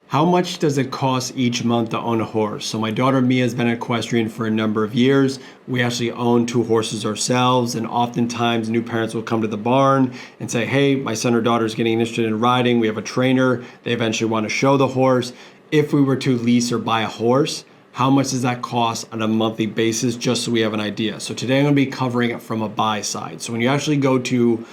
How much does it cost each month to own a horse? So my daughter Mia has been an equestrian for a number of years. We actually own 2 horses ourselves, and oftentimes new parents will come to the barn and say, hey, my son or daughter is getting interested in riding. We have a trainer. They eventually want to show the horse. If we were to lease or buy a horse, how much does that cost on a monthly basis, just so we have an idea? So today I'm going to be covering it from a buy side. So when you actually go to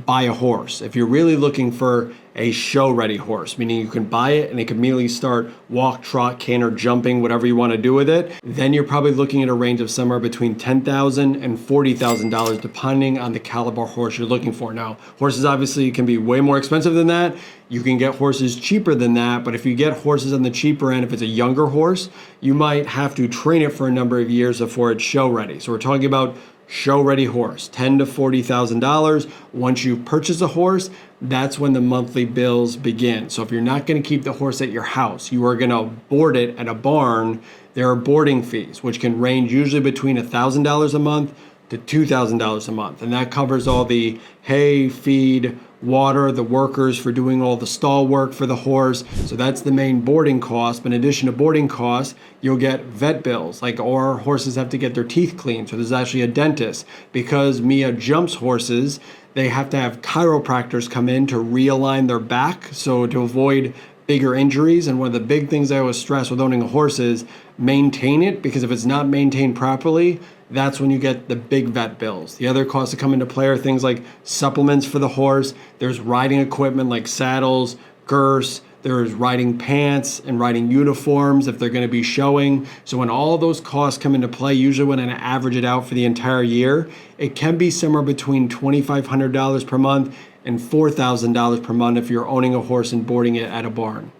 buy a horse, if you're really looking for a show ready horse, meaning you can buy it and it can immediately start walk, trot, canter, jumping, whatever you want to do with it, then you're probably looking at a range of somewhere between $10,000 and $40,000 depending on the caliber horse you're looking for. Now, horses obviously can be way more expensive than that. You can get horses cheaper than that, but if you get horses on the cheaper end, if it's a younger horse, you might have to train it for a number of years before it's show ready. So we're talking about show ready horse, $10,000 to $40,000. Once you purchase a horse, that's when the monthly bills begin. So if you're not going to keep the horse at your house, you are going to board it at a barn, there are boarding fees, which can range usually between $1,000 a month to $2,000 a month. And that covers all the hay, feed, water, the workers for doing all the stall work for the horse. So that's the main boarding cost. But in addition to boarding costs, you'll get vet bills, like our horses have to get their teeth cleaned. So there's actually a dentist. Because Mia jumps horses, they have to have chiropractors come in to realign their back, so to avoid bigger injuries. And one of the big things I always stress with owning a horse is maintain it, because if it's not maintained properly, that's when you get the big vet bills. The other costs that come into play are things like supplements for the horse. There's riding equipment like saddles, girths. There's riding pants and riding uniforms if they're going to be showing. So when all those costs come into play, usually when I average it out for the entire year, it can be somewhere between $2,500 per month and $4,000 per month if you're owning a horse and boarding it at a barn.